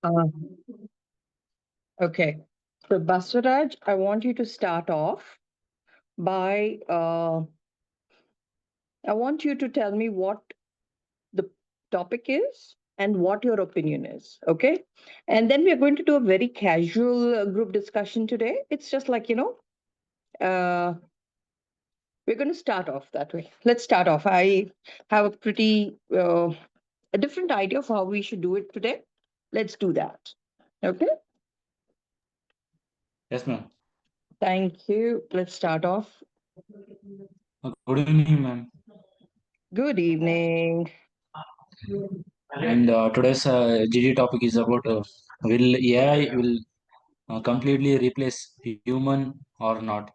Uh, okay. So, Baswaraj, I want you to start off by, I want you to tell me what the topic is and what your opinion is. Okay. And then we are going to do a very casual group discussion today. It's just like, uh, we're going to start off that way. Let's start off. I have a pretty, a different idea of how we should do it today. Let's do that. Okay. Yes, ma'am. Thank you. Let's start off. Good evening, ma'am. Good evening. And today's GD topic is about will AI will completely replace human or not?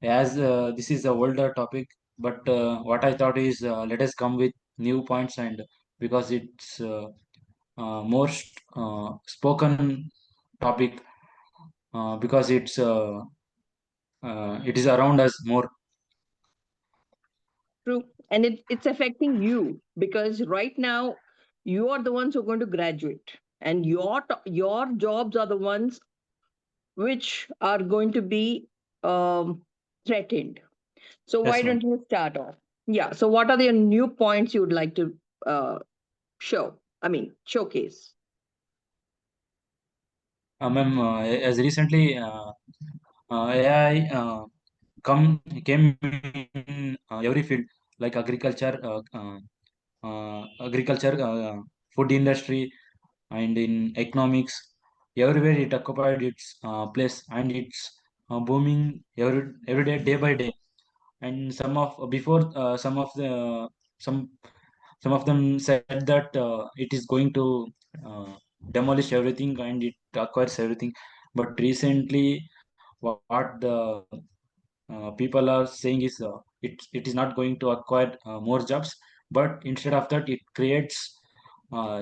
As this is a older topic, but what I thought is let us come with new points, and because it's most spoken topic, because it is around us more. True. And it's affecting you because right now you are the ones who are going to graduate and your jobs are the ones which are going to be threatened. So why Yes, ma'am. don't you start off? Yeah. So what are the new points you would like to uh, showcase? Ma'am, as recently AI come came in every field like agriculture, food industry, and in economics. Everywhere it occupied its place, and it's booming every day, day by day. And some of before some some of them said that it is going to uh, demolish everything and it acquires everything. But recently, what the people are saying is it is not going to acquire more jobs, but instead of that it creates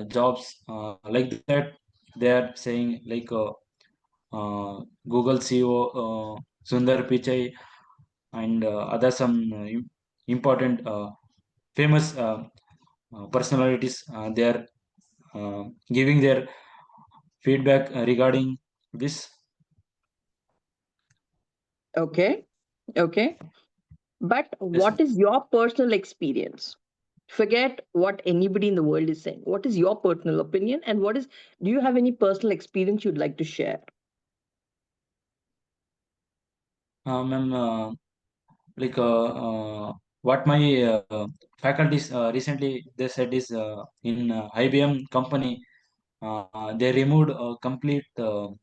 jobs like that. They are saying like Google CEO Sundar Pichai and other some important famous personalities. They are giving their feedback regarding this. Okay. Okay. But Yes, what is your personal experience? Forget what anybody in the world is saying. What is your personal opinion and do you have any personal experience you'd like to share? ma'am. Like what my faculties recently they said is in IBM company they removed a complete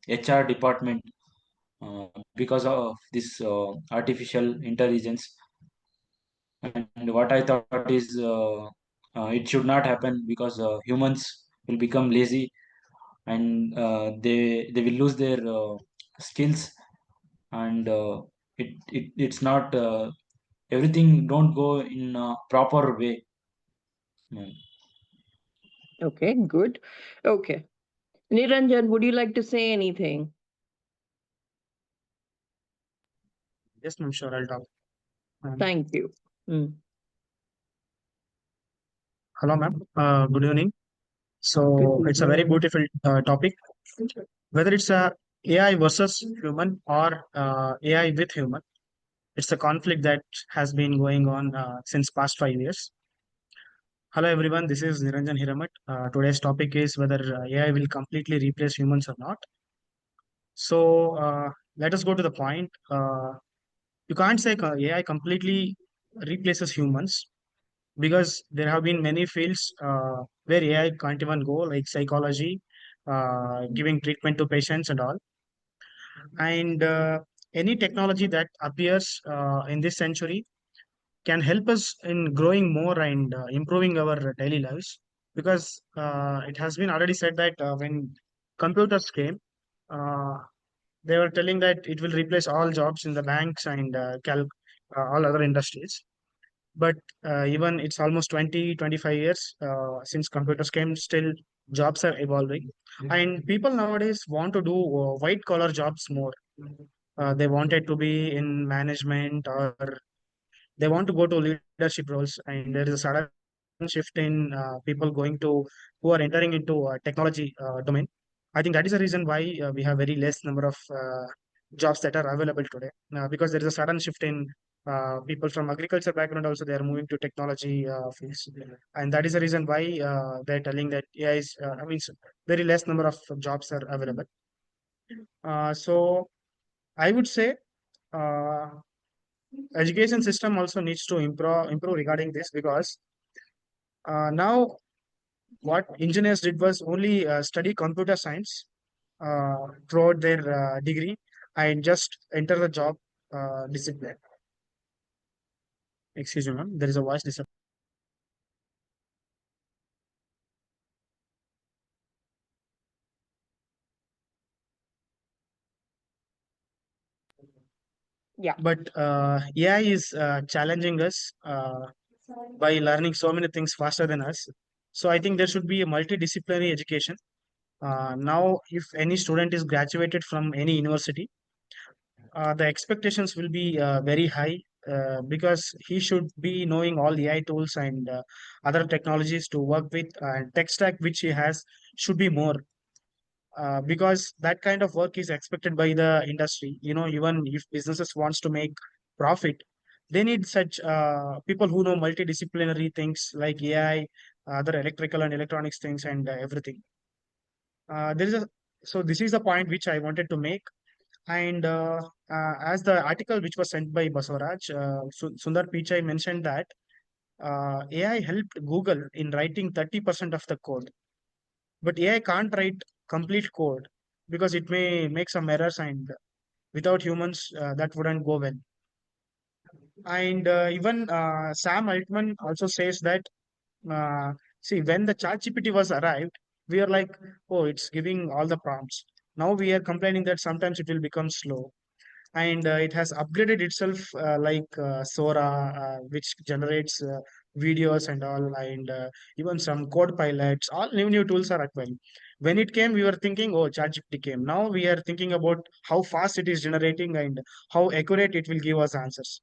HR department because of this artificial intelligence. And what I thought is it should not happen because humans will become lazy, and they will lose their skills, and it's not everything don't go in a proper way. Mm. Okay, good. Okay. Niranjan, would you like to say anything? Yes, ma'am, sure, I'll talk. Thank you. Mm. Hello, ma'am. Good evening. Good So it's a very evening. beautiful topic. Whether it's a AI versus human or AI with human, it's a conflict that has been going on since past 5 years. Hello, everyone. This is Niranjan Hiramat. Today's topic is whether AI will completely replace humans or not. So let us go to the point. You can't say AI completely replaces humans because there have been many fields where AI can't even go, like psychology, giving treatment to patients and all. And any technology that appears in this century can help us in growing more and improving our daily lives. Because it has been already said that when computers came, uh, they were telling that it will replace all jobs in the banks and all other industries. But even it's almost 20-25 years since computers came, still jobs are evolving, and people nowadays want to do white collar jobs more. They wanted to be in management, or they want to go to leadership roles, and there is a sudden shift in people who are entering into technology domain. I think that is the reason why we have very less number of jobs that are available today, because there is a sudden shift in people from agriculture background also they are moving to technology fields, and that is the reason why they're telling that AI is I mean very less number of jobs are available. So I would say uh, education system also needs to improve regarding this, because now what engineers did was only study computer science throughout their degree and just enter the job discipline. Excuse me, ma'am. There is a voice disturbance. Yeah. But AI is challenging us by learning so many things faster than us. So I think there should be a multidisciplinary education. Now, if any student is graduated from any university, the expectations will be very high, because he should be knowing all AI tools and other technologies to work with, and tech stack which he has should be more, because that kind of work is expected by the industry. Even if businesses wants to make profit, they need such people who know multidisciplinary things like AI, other electrical and electronics things, and everything. There is a So this is the point which I wanted to make. And as the article which was sent by Basavaraj, Sundar Pichai mentioned that AI helped Google in writing 30% of the code, but AI can't write complete code because it may make some errors, and without humans, that wouldn't go well. And even Sam Altman also says that, uh, see, when the ChatGPT was arrived, we are like, oh, it's giving all the prompts. Now we are complaining that sometimes it will become slow, and it has upgraded itself, like Sora, which generates videos and all, and even some code pilots. All new tools are available. When it came, we were thinking, oh, ChatGPT came. Now we are thinking about how fast it is generating and how accurate it will give us answers.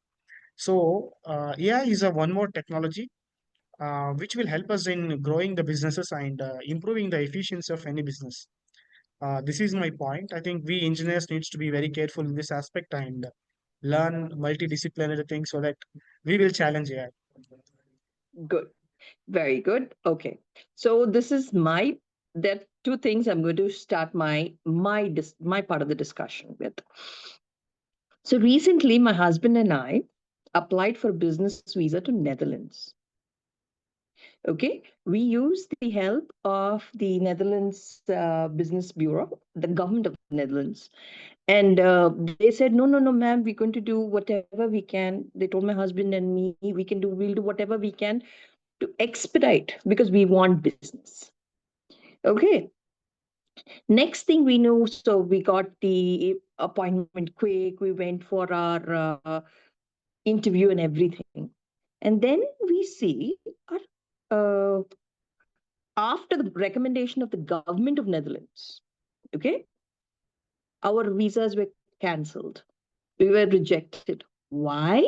So AI is a one more technology which will help us in growing the businesses and improving the efficiency of any business. This is my point. I think we engineers needs to be very careful in this aspect and learn multidisciplinary things so that we will challenge AI. Good. Very good. Okay. So this is there are two things I'm going to start my part of the discussion with. So recently, my husband and I applied for a business visa to Netherlands. Okay, we used the help of the Netherlands Business Bureau, the government of the Netherlands, and they said, no, no, no, ma'am, we're going to do whatever we can. They told my husband and me, we'll do whatever we can to expedite because we want business. Okay. Next thing we knew, so we got the appointment quick. We went for our interview and everything. And then we see uh, after the recommendation of the government of Netherlands, okay, our visas were cancelled. We were rejected. Why?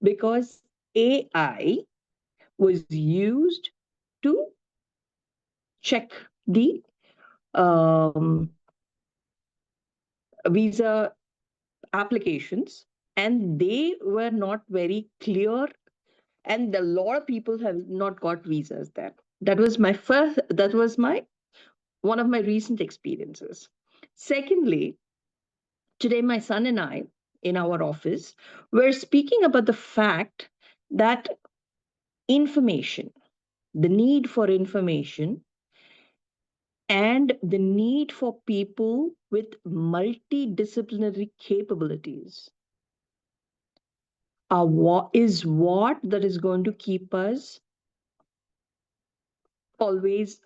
Because AI was used to check the visa applications, and they were not very clear, and a lot of people have not got visas there. That was my one of my recent experiences. Secondly, today my son and I in our office were speaking about the fact that information, the need for information, and the need for people with multidisciplinary capabilities are what that is going to keep us always,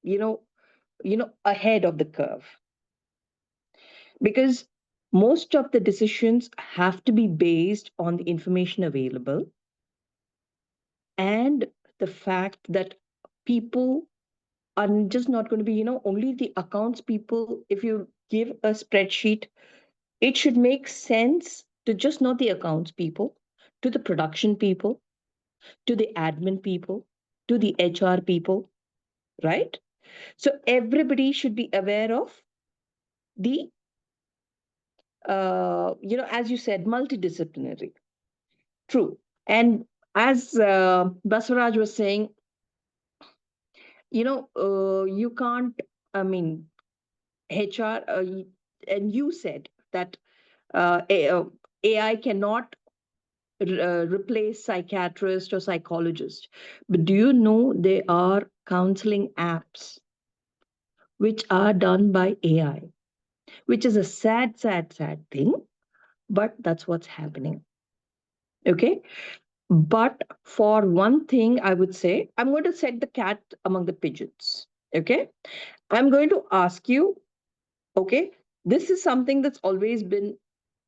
you know, ahead of the curve. Because most of the decisions have to be based on the information available and the fact that people are just not going to be, only the accounts people. If you give a spreadsheet, it should make sense to just not the accounts people, to the production people, to the admin people, to the HR people, right? So everybody should be aware of the, as you said, multidisciplinary. True. And as Baswaraj was saying, you can't, I mean, HR, and you said that AI cannot replace psychiatrist or psychologist. But do you know there are counseling apps which are done by AI, which is a sad, sad, sad thing, but that's what's happening. Okay. But for one thing, I would say, I'm going to set the cat among the pigeons. Okay. I'm going to ask you, okay, this is something that's always been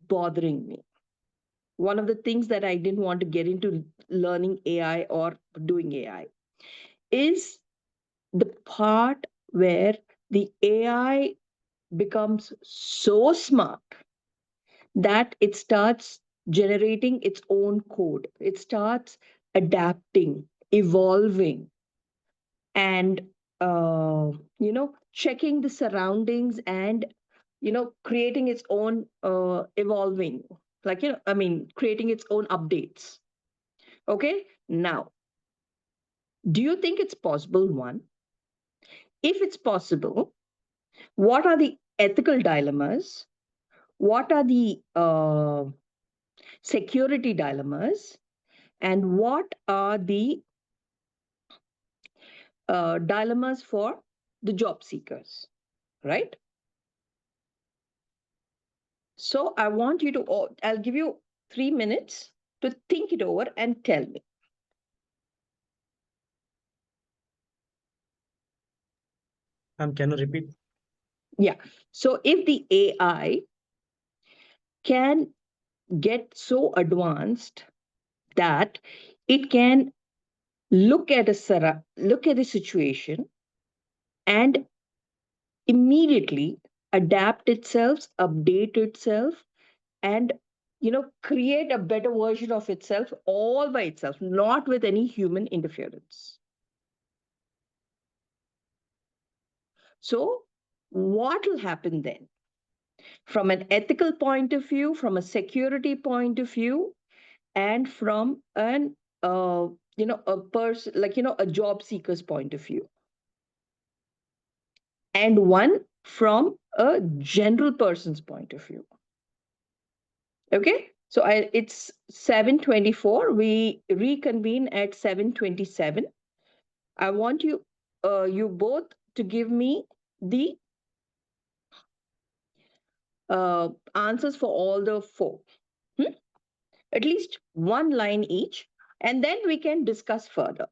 bothering me. One of the things that I didn't want to get into learning AI or doing AI is the part where the AI becomes so smart that it starts generating its own code. It starts adapting, evolving, and checking the surroundings and creating its own evolving, like creating its own updates. Okay, now, do you think it's possible? One, if it's possible, what are the ethical dilemmas? What are the security dilemmas? And what are the dilemmas for the job seekers, right? So I want you to, I'll give you 3 minutes to think it over and tell me. Can you repeat? Yeah. So if the AI can get so advanced that it can look at a situation and immediately adapt itself, update itself, and create a better version of itself all by itself, not with any human interference. So what will happen then? From an ethical point of view, from a security point of view, and from an a person, like a job seeker's point of view, and one from a general person's point of view. Okay, so it's 7:24. We reconvene at 7:27. I want you both to give me the answers for all the four. Hmm? At least one line each, and then we can discuss further.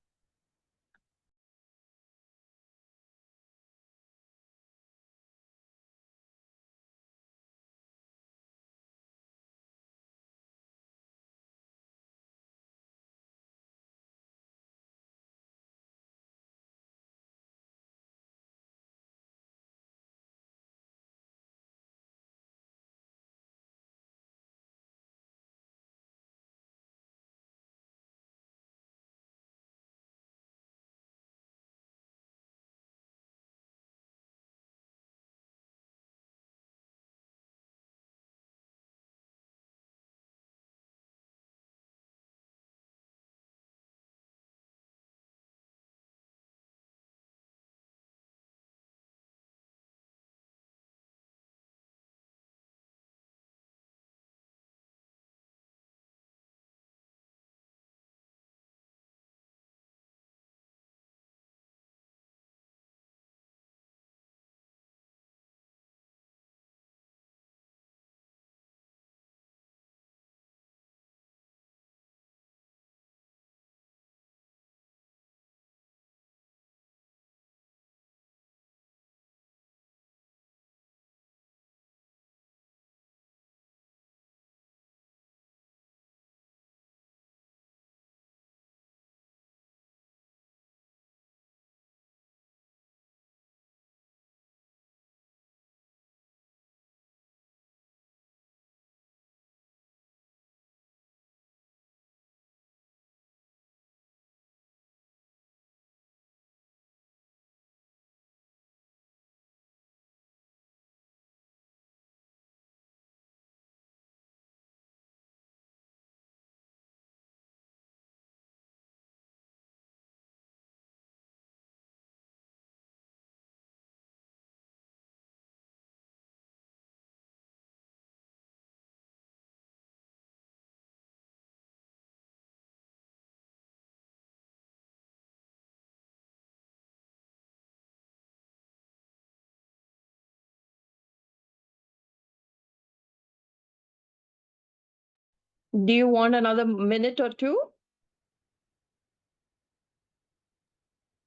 Do you want another minute or two?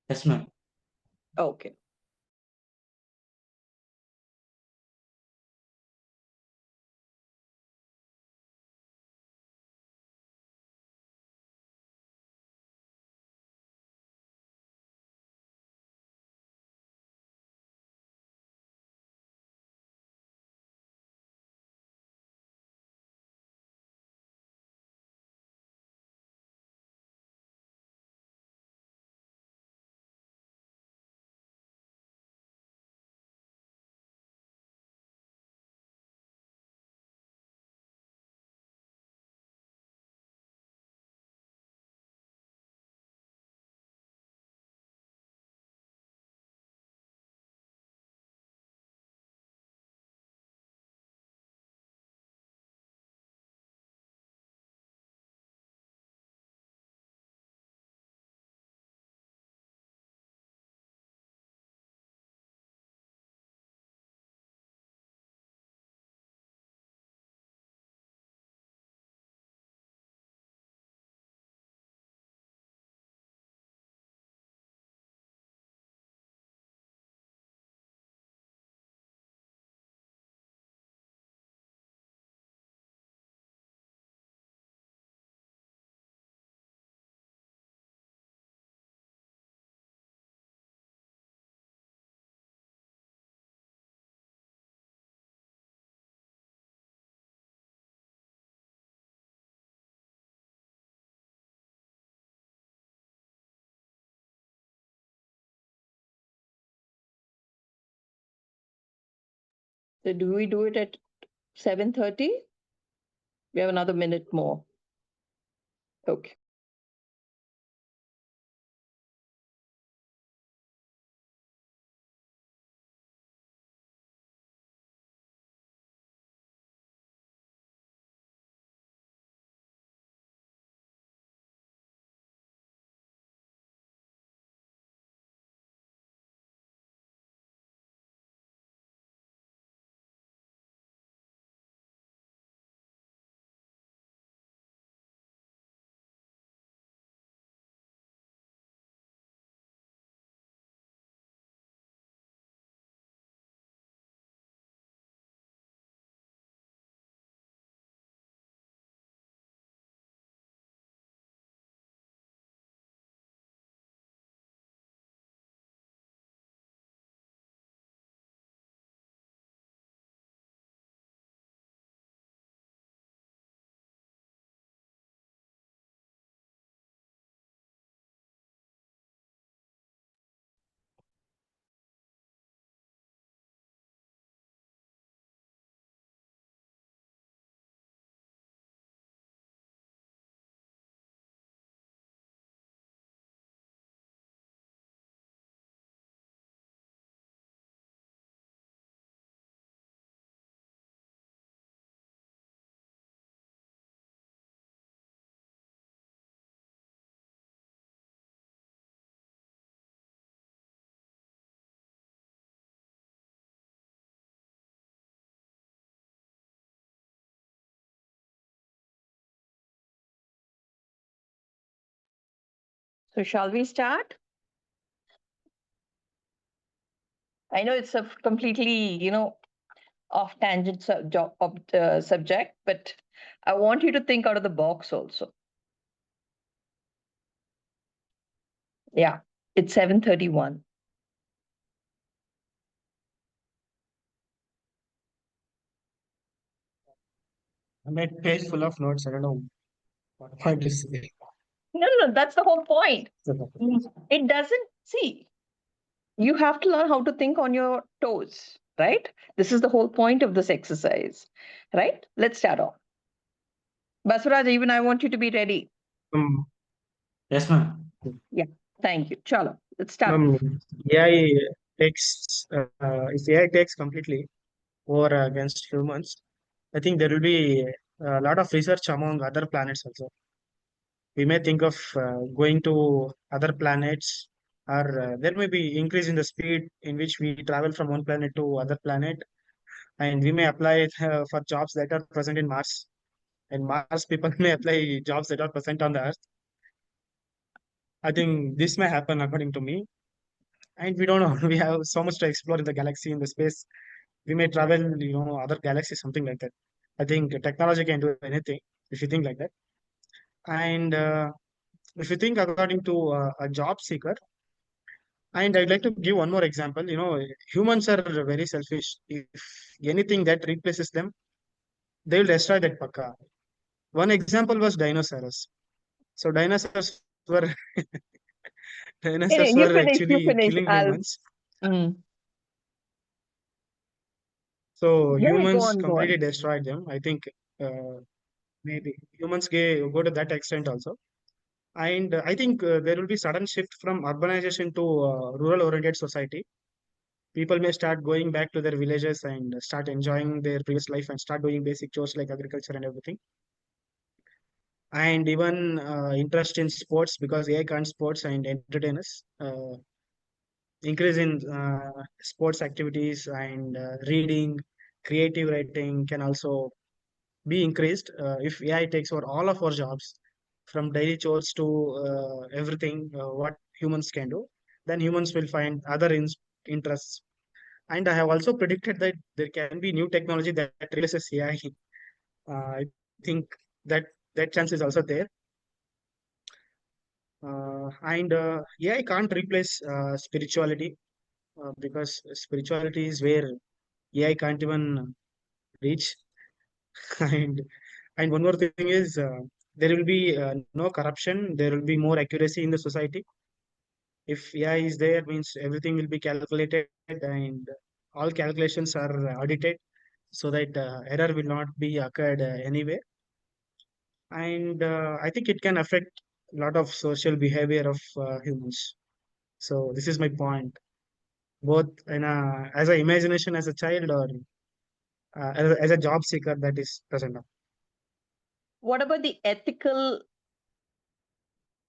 Yes, ma'am. Okay. So do we do it at 7:30? We have another minute more. Okay. So shall we start? I know it's a completely, off tangent subject, but I want you to think out of the box also. Yeah, it's 7:31. I made page full of notes. I don't know what am I to say. No, no, no, that's the whole point. It doesn't see. You have to learn how to think on your toes, right? This is the whole point of this exercise, right? Let's start off. Basuraj, even I want you to be ready. Um, Yes, ma'am. Thank you. Chalo, let's start. AI takes if AI takes completely over against humans, I think there will be a lot of research among other planets also. We may think of going to other planets, or there may be increase in the speed in which we travel from one planet to other planet, and we may apply for jobs that are present in Mars. and Mars people may apply jobs that are present on the Earth. I think this may happen according to me. And we don't know. We have so much to explore in the galaxy, in the space. We may travel, other galaxies, something like that. I think technology can do anything if you think like that. And if you think according to a job seeker, and I'd like to give one more example. Humans are very selfish. If anything that replaces them, they will destroy that pakka. One example was dinosaurs. So were dinosaurs You were finish, you actually finish. killing I'll. humans. Mm. So Yeah, go humans on, go on. completely destroyed them. I think uh, maybe humans go to that extent also. And I think there will be sudden shift from urbanization to rural-oriented society. People may start going back to their villages and start enjoying their previous life and start doing basic chores like agriculture and everything. And even interest in sports because AI can't sports and entertainers. Increase in sports activities and reading, creative writing can also be increased if AI takes over all of our jobs from daily chores to everything what humans can do. Then humans will find other interests. And I have also predicted that there can be new technology that replaces AI. I think that that chance is also there. And AI can't replace spirituality because spirituality is where AI can't even reach. and and one more thing is there will be no corruption. There will be more accuracy in the society. If AI is there, means everything will be calculated and all calculations are audited so that error will not be occurred anyway. And I think it can affect a lot of social behavior of humans. So this is my point, both in as a imagination as a child or as a job seeker that is present now. What about the ethical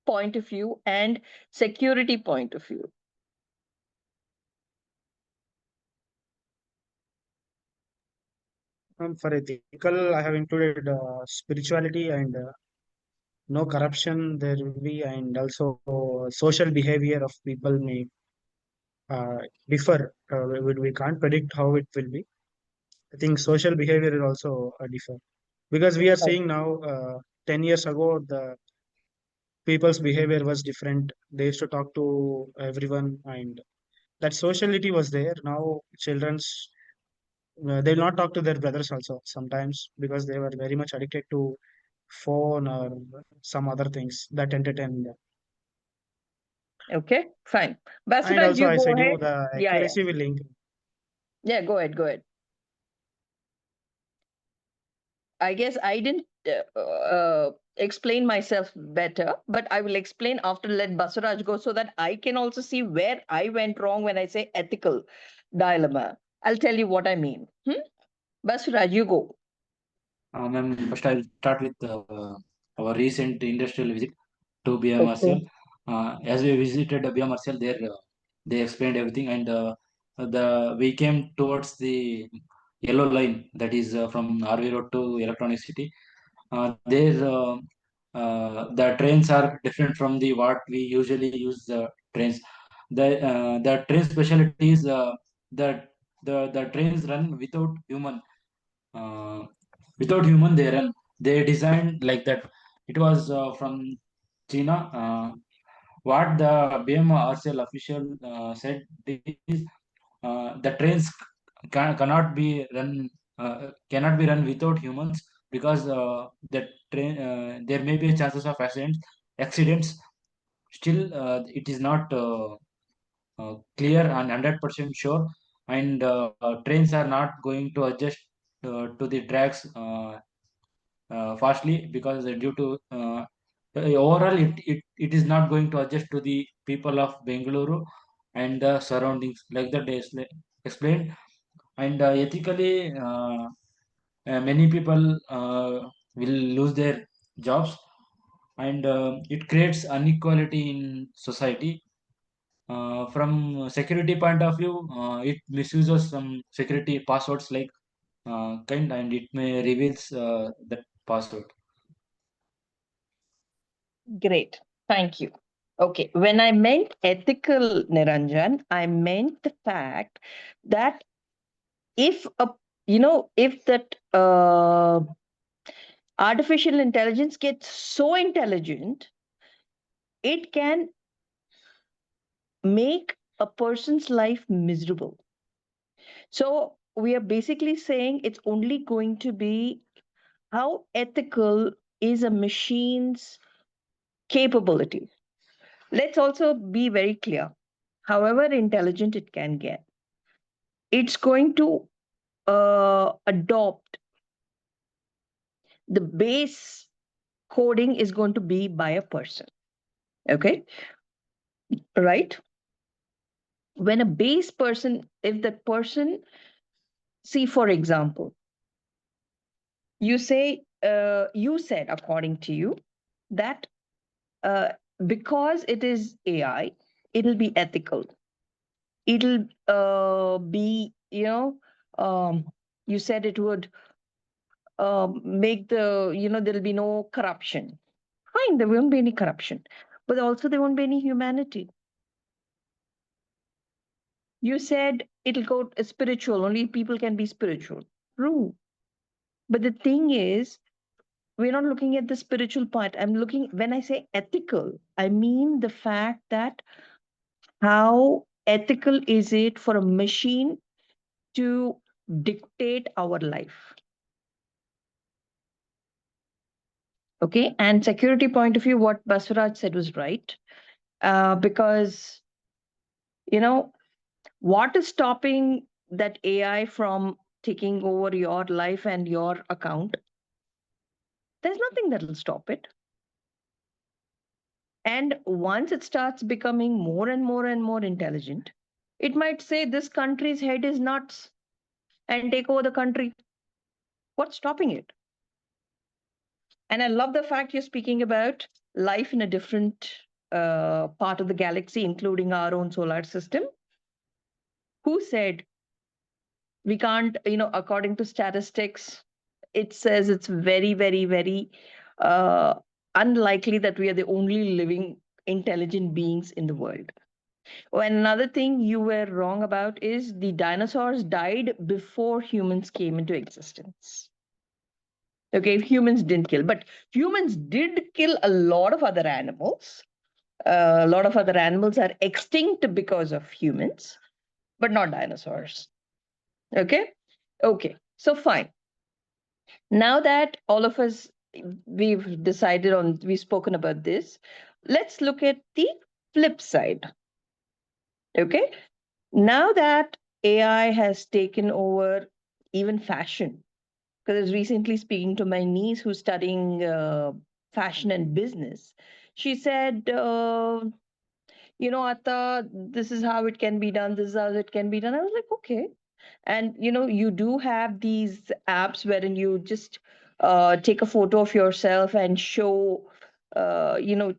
point of view and security point of view? For ethical, I have included spirituality and no corruption there will be, and also social behavior of people may uh, differ. We can't predict how it will be. I think social behavior will also differ because we are Right. seeing now. 10 years ago, the people's behavior was different. They used to talk to everyone, and that sociality was there. Now, children's they'll not talk to their brothers also sometimes because they were very much addicted to phone or some other things that entertain them. Okay, fine. And Basiraj, also, you I go said you ahead. the Yeah, yeah. accuracy will increase. Yeah, go ahead, go ahead. I guess I didn't explain myself better, but I will explain after let Basaraj go so that I can also see where I went wrong when I say ethical dilemma. I'll tell you what I mean. Basaraj, you go. Ma'am, first I'll start with our recent industrial visit to Okay. BMRCL. As we visited BMRCL, there they explained everything, and the we came towards the yellow line that is from RV Road to Electronic City. There, the trains are different from the what we usually use the trains. The train specialty is that the trains run uh, without human they run. They designed like that. It was from China. What the BMRCL official said is the trains cannot be run without humans because the train there may be chances of accidents. Still, it is not clear and 100% sure, and trains are not going to adjust to the tracks fastly because due to overall it is not going to adjust to the people of Bengaluru and the surroundings like that they explained. And ethically many people will lose their jobs, and it creates inequality in society. From security point of view, it misuses some security passwords like kind, and it may reveals that password. Great. Thank you. Okay. When I meant ethical, Niranjan, I meant the fact that if a if that artificial intelligence gets so intelligent, it can make a person's life miserable. So we are basically saying it's only going to be how ethical is a machine's capability. Let's also be very clear. However intelligent it can get, it's going to adopt the base coding is going to be by a person. Okay, right? When a base person, if that person, see, for example, you said, according to you, that uh, because it is AI, it'll be ethical. It'll be, you said it would make there'll be no corruption. Fine, there won't be any corruption, but also there won't be any humanity. You said it'll go spiritual, only people can be spiritual. True. But the thing is, we're not looking at the spiritual part. I'm looking, when I say ethical, I mean the fact that how ethical is it for a machine to dictate our life? Okay. And security point of view, what Baswaraj said was right. Because, you know, what is stopping that AI from taking over your life and your account? There's nothing that'll stop it. And once it starts becoming more and more and more intelligent, it might say this country's head is nuts and take over the country. What's stopping it? And I love the fact you're speaking about life in a different part of the galaxy, including our own solar system. Who said we can't, according to statistics, it says it's very, very, very uh, unlikely that we are the only living intelligent beings in the world. Oh, and another thing you were wrong about is the dinosaurs died before humans came into existence. Okay, humans didn't kill, but humans did kill a lot of other animals. A lot of other animals are extinct because of humans, but not dinosaurs. Okay, okay, so fine. Now that all of us we've spoken about this, let's look at the flip side. Okay, now that AI has taken over even fashion, because I was recently speaking to my niece who's studying fashion and business. She said, Atta, this is how it can be done. This is how it can be done. I was like, okay. And, you do have these apps wherein you just take a photo of yourself and show,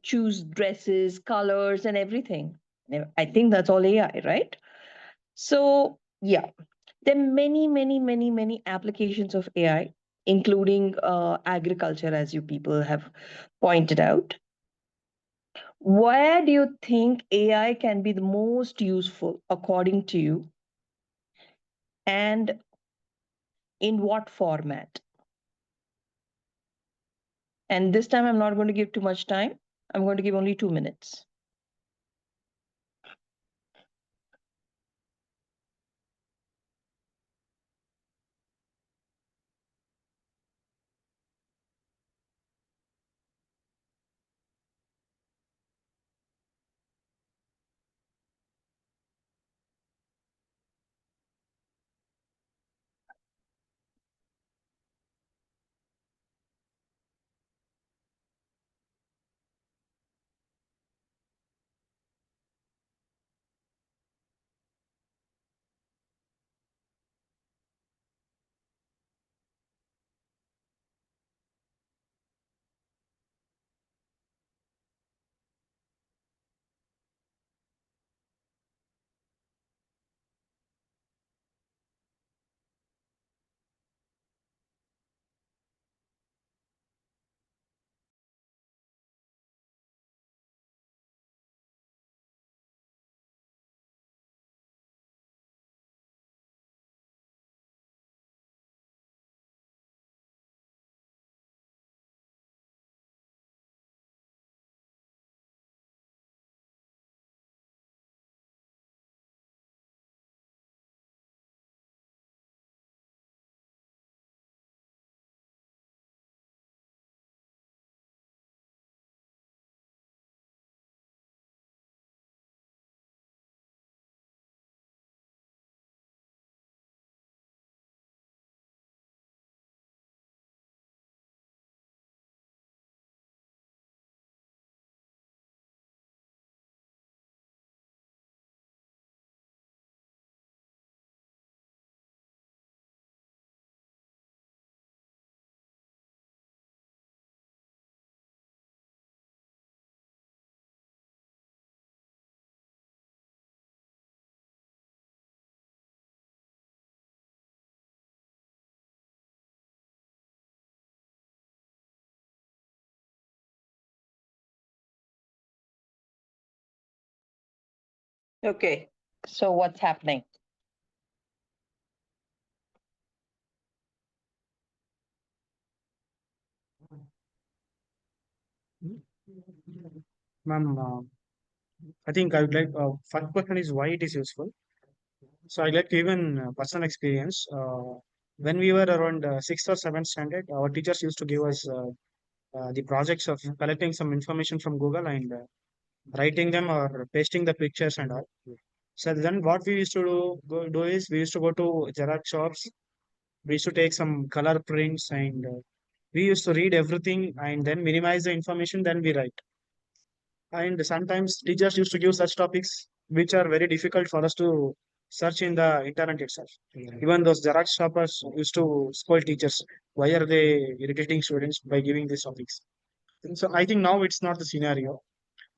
choose dresses, colors, and everything. I think that's all AI, right? So, yeah, there are many, many, many, many applications of AI, including agriculture, as you people have pointed out. Where do you think AI can be the most useful, according to you, and in what format? And this time, I'm not going to give too much time. I'm going to give only 2 minutes. Okay. So what's happening? Ma'am, I think I would like, first question is why it is useful. So I'd like to give an personal experience. When we were around sixth or seventh standard, our teachers used to give us the projects of collecting some information from Google and writing them or pasting the pictures and all. So then what we used to do is we used to go to Xerox shops. We used to take some color prints and we used to read everything and then minimize the information, then we write. And sometimes teachers used to give such topics which are very difficult for us to search in the internet itself. Even those Xerox shoppers used to scold teachers. Why are they irritating students by giving these topics? So I think now it's not the scenario.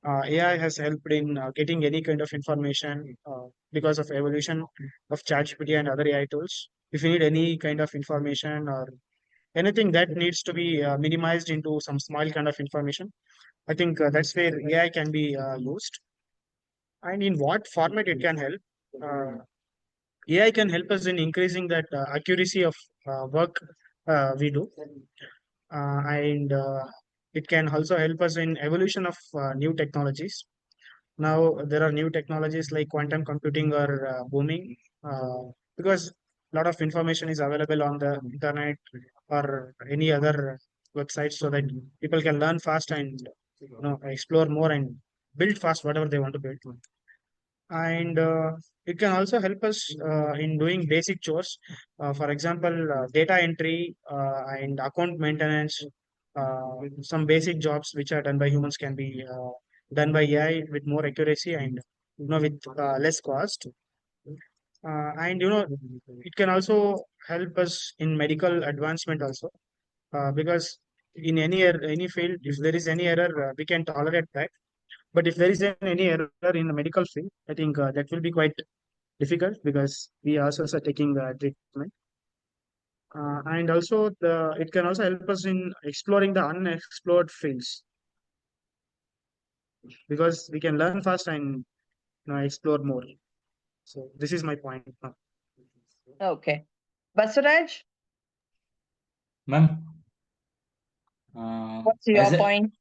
AI has helped in getting any kind of information because of evolution of ChatGPT and other AI tools. If you need any kind of information or anything that needs to be minimized into some small kind of information, I think that's where AI can be used. And in what format it can help? AI can help us in increasing that accuracy of work we do, and it can also help us in evolution of new technologies. Now there are new technologies like quantum computing are booming because a lot of information is available on the internet or any other website, so that people can learn fast and explore more and build fast whatever they want to build. And it can also help us in doing basic chores. For example, data entry and account maintenance. Some basic jobs which are done by humans can be done by AI with more accuracy and with less cost. And it can also help us in medical advancement also, because in any field, if there is any error, we can tolerate that. But if there is any error in the medical field, I think that will be quite difficult because we also are taking treatment. And also, it can also help us in exploring the unexplored fields because we can learn fast and explore more. So this is my point. Okay. Basaraj, Ma'am, what's as your a point?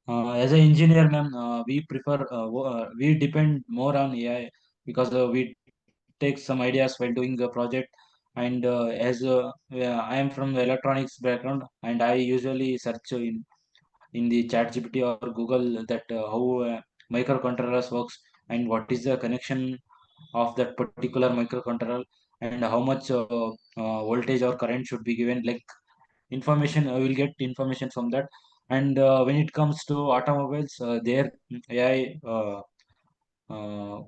as an engineer, ma'am, we depend more on AI because we take some ideas while doing the project. And as yeah, I am from the electronics background, and I usually search in the chat GPT or Google that how microcontrollers works and what is the connection of that particular microcontroller and how much voltage or current should be given. Like information, I will get information from that. And when it comes to automobiles, there AI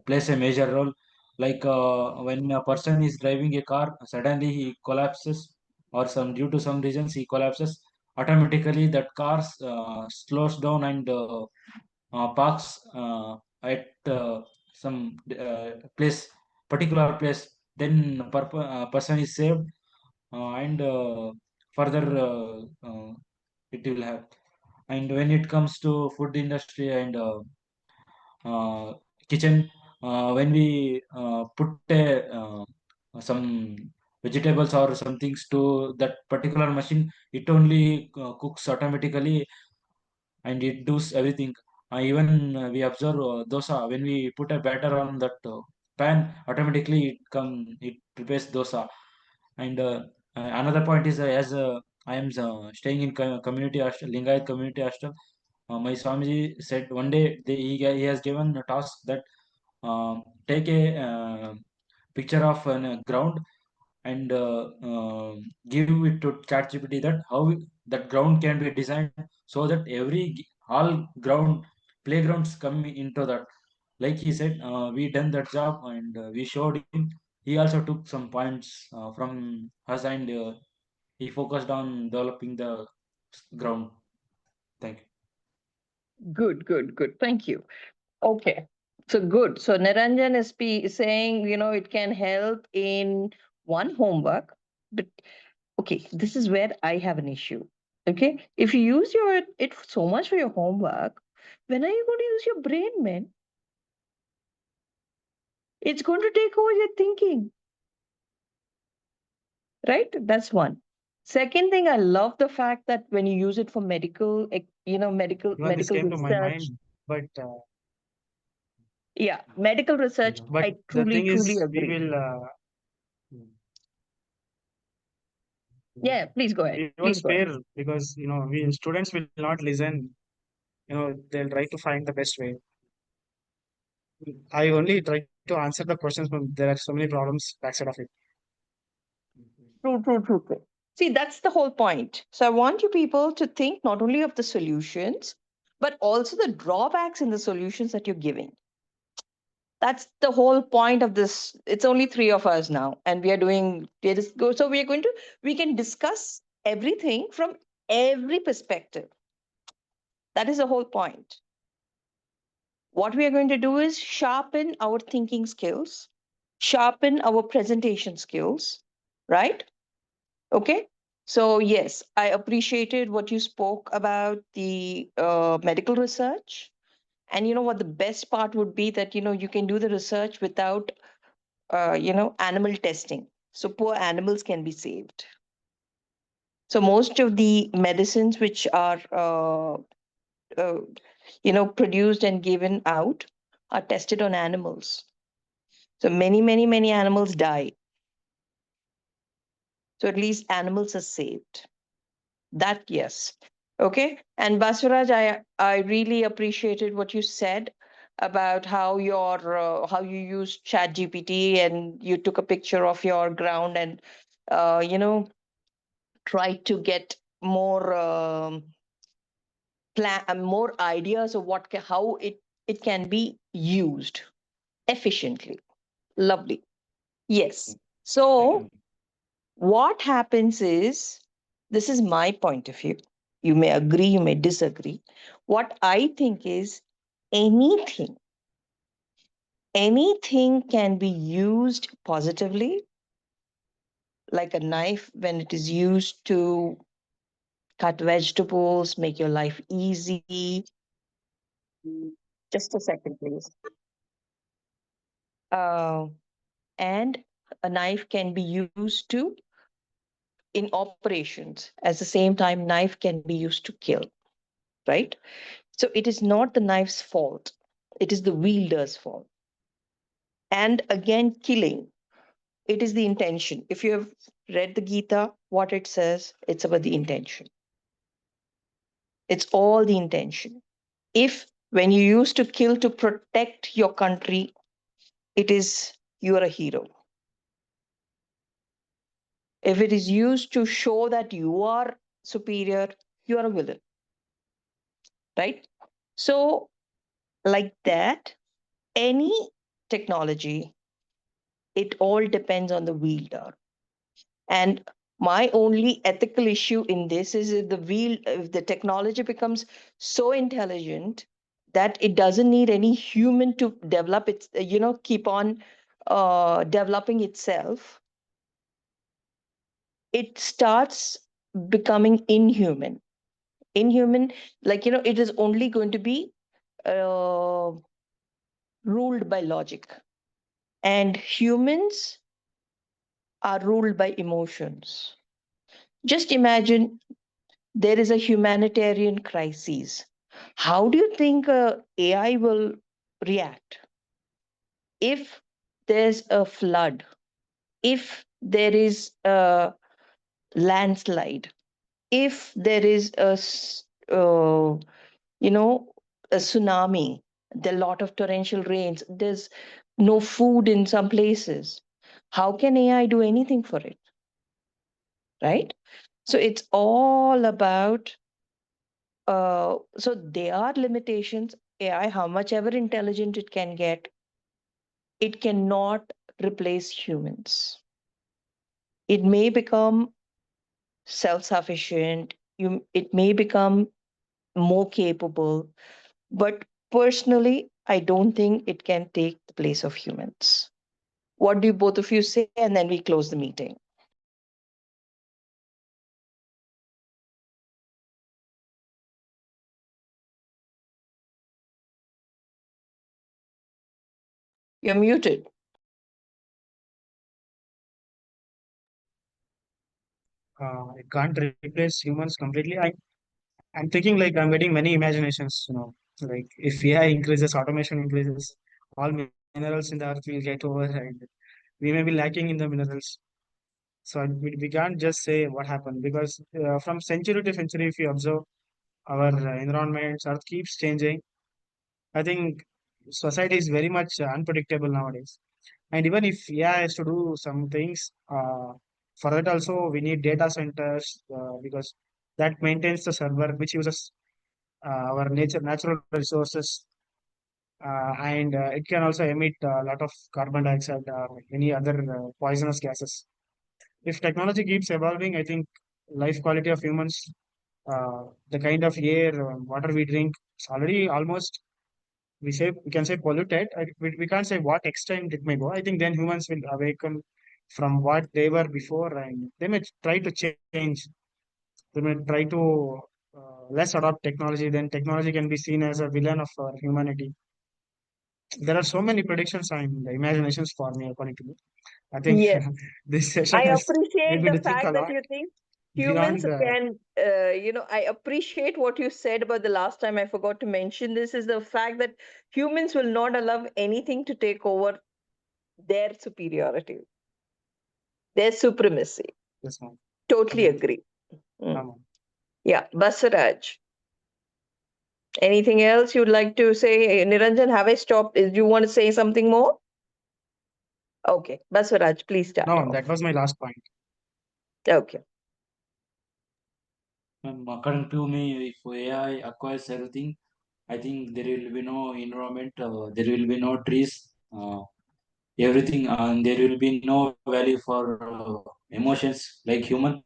plays a major role. Like when a person is driving a car, suddenly he collapses, or some due to some reasons he collapses. Automatically, that car slows down and parks at some particular place. Then person is saved, and further it will have. And when it comes to food industry and uh, kitchen, when we put some vegetables or some things to that particular machine, it only cooks automatically and it does everything. Even we observe dosa, when we put a batter on that pan, automatically it prepares dosa. And another point is, as I am staying in community hostel, Lingayat community hostel, my Swamiji said one day he has given a task that take a picture of a ground and give it to ChatGPT that how that ground can be designed so that all ground playgrounds come into that. Like he said, we done that job and we showed him. He also took some points from us and he focused on developing the ground. Thank you. Good, good, good. Thank you. Okay. So good. So Niranjan is saying, it can help in one homework, but okay, this is where I have an issue. Okay. If you use it so much for your homework, when are you going to use your brain, man? It's going to take over your thinking, right? That's one. Second thing, I love the fact that when you use it for medical, medical Even this medical came to my research. mind, but Yeah, medical research. but I the truly, thing truly is, agree. Yeah, please go ahead. we won't Please go ahead. spare, because we students will not listen. They'll try to find the best way. I only try to answer the questions, but there are so many problems backside of it. True, true, true, true. See, that's the whole point. So I want you people to think not only of the solutions, but also the drawbacks in the solutions that you're giving. That's the whole point of this. It's only three of us now, and so we can discuss everything from every perspective. That is the whole point. What we are going to do is sharpen our thinking skills, sharpen our presentation skills, right? Okay. So, yes, I appreciated what you spoke about the medical research. And you know what? The best part would be that, you can do the research without, animal testing. So, poor animals can be saved. So, most of the medicines which are, produced and given out are tested on animals. So, many, many, many animals die. So, at least animals are saved. That, yes. Okay. And Baswaraj, I really appreciated what you said about how you used Chat GPT and you took a picture of your ground and tried to get more ideas of how it can be used efficiently. Lovely. Yes. So what happens is, this is my point of view. You may agree, you may disagree. What I think is, anything, anything can be used positively, like a knife when it is used to cut vegetables, make your life easy. Just a second, please. Uh, and a knife can be used to in operations. At the same time, knife can be used to kill, right? So it is not the knife's fault, it is the wielder's fault. And again, killing, it is the intention. If you have read the Gita, what it says, it's about the intention. It's all the intention. If when you used to kill to protect your country, it is you are a hero. If it is used to show that you are superior, you are a villain, right? So, like that, any technology, it all depends on the wielder. And my only ethical issue in this is if the technology becomes so intelligent that it doesn't need any human to develop its, keep on developing itself, it starts becoming inhuman. Inhuman, like, it is only going to be uh, ruled by logic. And humans are ruled by emotions. Just imagine there is a humanitarian crisis. How do you think AI will react? If there's a flood, if there is a landslide, if there is you know, a tsunami, there are a lot of torrential rains, there's no food in some places. How can AI do anything for it? Right? So it's all about, so there are limitations. AI, how much ever intelligent it can get, it cannot replace humans. It may become self-sufficient, it may become more capable, but personally, I don't think it can take the place of humans. What do both of you say? And then we close the meeting. You're muted. it can't replace humans completely. I'm thinking like I'm getting many imaginations, like if AI increases, automation increases, all minerals in the earth will get over and we may be lacking in the minerals. So we can't just say what happened because from century to century, if you observe our environments, earth keeps changing. I think society is very much unpredictable nowadays. And even if AI has to do some things, for that also we need data centers because that maintains the server, which uses our natural resources, and it can also emit a lot of carbon dioxide or any other poisonous gases. If technology keeps evolving, I think life quality of humans, the kind of air, water we drink, it's already almost we can say polluted. We can't say what extent it may go. I think then humans will awaken from what they were before, and they may try to change. They may try to less adopt technology. Then technology can be seen as a villain of humanity. There are so many predictions and imaginations for me, according to me. I think Yes. this session I has made appreciate me the to think a fact that lot you think humans beyond. can, I appreciate what you said about the last time. I forgot to mention this is the fact that humans will not allow anything to take over their superiority, their supremacy. Yes, ma'am. Totally Exactly. agree. Mm. Ma'am. Yeah, Basaraj. Anything else you'd like to say? Niranjan, have I stopped? Do you want to say something more? Okay, Basaraj, please start No, ma'am, off. that was my last point. Okay. According to me, if AI acquires everything, I think there will be no environment, there will be no trees, everything, and there will be no value for emotions like human,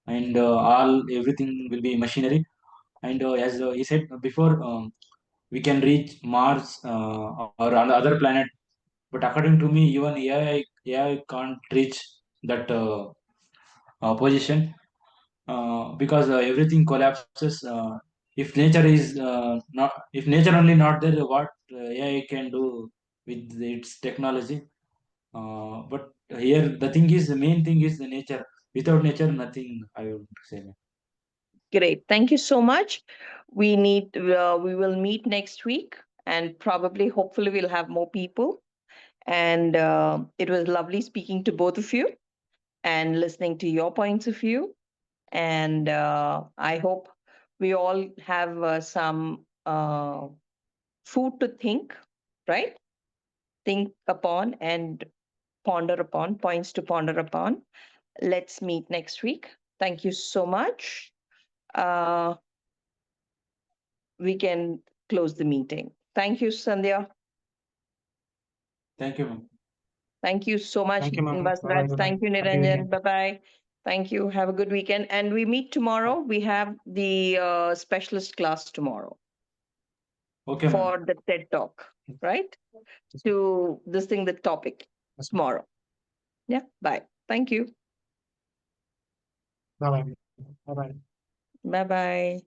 and all everything will be machinery. And as he said before, we can reach Mars or on other planet. But according to me, even AI can't reach that position because everything collapses. If nature only not there, what AI can do with its technology? But here the main thing is the nature. Without nature, nothing. I would say. Great. Thank you so much. We will meet next week and probably, hopefully, we'll have more people. And it was lovely speaking to both of you and listening to your points of view. And I hope we all have some food to think, right? Think upon and ponder upon, points to ponder upon. Let's meet next week. Thank you so much. We can close the meeting. Thank you, Sandhya. Thank you, ma'am. Thank you so much, Thank you, ma'am. Bye-bye. Basraj. Thank you, Happy Niranjan. weekend. Bye-bye. Thank you. Have a good weekend. And we meet tomorrow. We have the specialist class tomorrow Okay, ma'am. for the TED Talk, right? To this thing, the topic Yes, ma'am. tomorrow. Yeah. Bye. Thank you. Bye-bye. Bye-bye. Bye-bye.